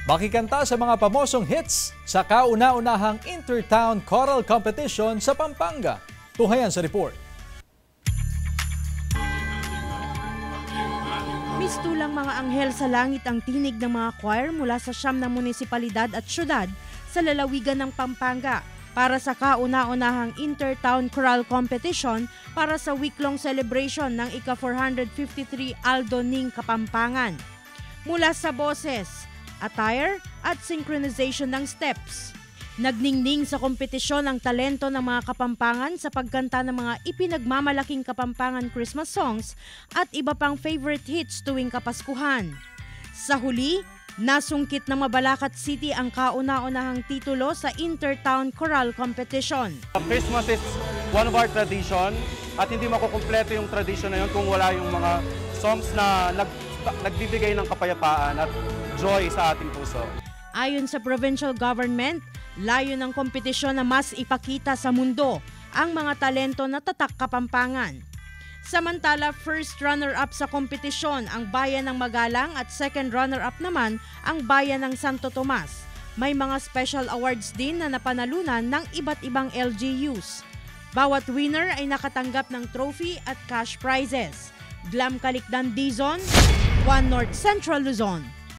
Makikanta sa mga pamosong hits sa kauna-unahang Intertown Choral Competition sa Pampanga. Tuhayan sa report. Mistulang mga anghel sa langit ang tinig ng mga choir mula sa 9 na munisipalidad at syudad sa lalawigan ng Pampanga para sa kauna-unahang Intertown Choral Competition para sa week-long celebration ng ika-453 Aldo Ning Kapampangan. Mula sa boses, attire at synchronization ng steps. Nagningning sa kompetisyon ang talento ng mga Kapampangan sa pagkanta ng mga ipinagmamalaking Kapampangan Christmas songs at iba pang favorite hits tuwing Kapaskuhan. Sa huli, nasungkit ng Mabalacat City ang kauna-unahang titulo sa Intertown Choral Competition. Christmas is one of our tradition at hindi makukumpleto yung tradition na yun kung wala yung mga songs na nagbibigay ng kapayapaan at joy sa ating puso. Ayon sa provincial government, layo ng kompetisyon na mas ipakita sa mundo ang mga talento na tatak Kapampangan. Samantala, first runner-up sa kompetisyon ang Bayan ng Magalang at second runner-up naman ang Bayan ng Santo Tomas. May mga special awards din na napanalunan ng iba't ibang LGUs. Bawat winner ay nakatanggap ng trophy at cash prizes. Glam Calicdan, Dizon, One North Central Luzon.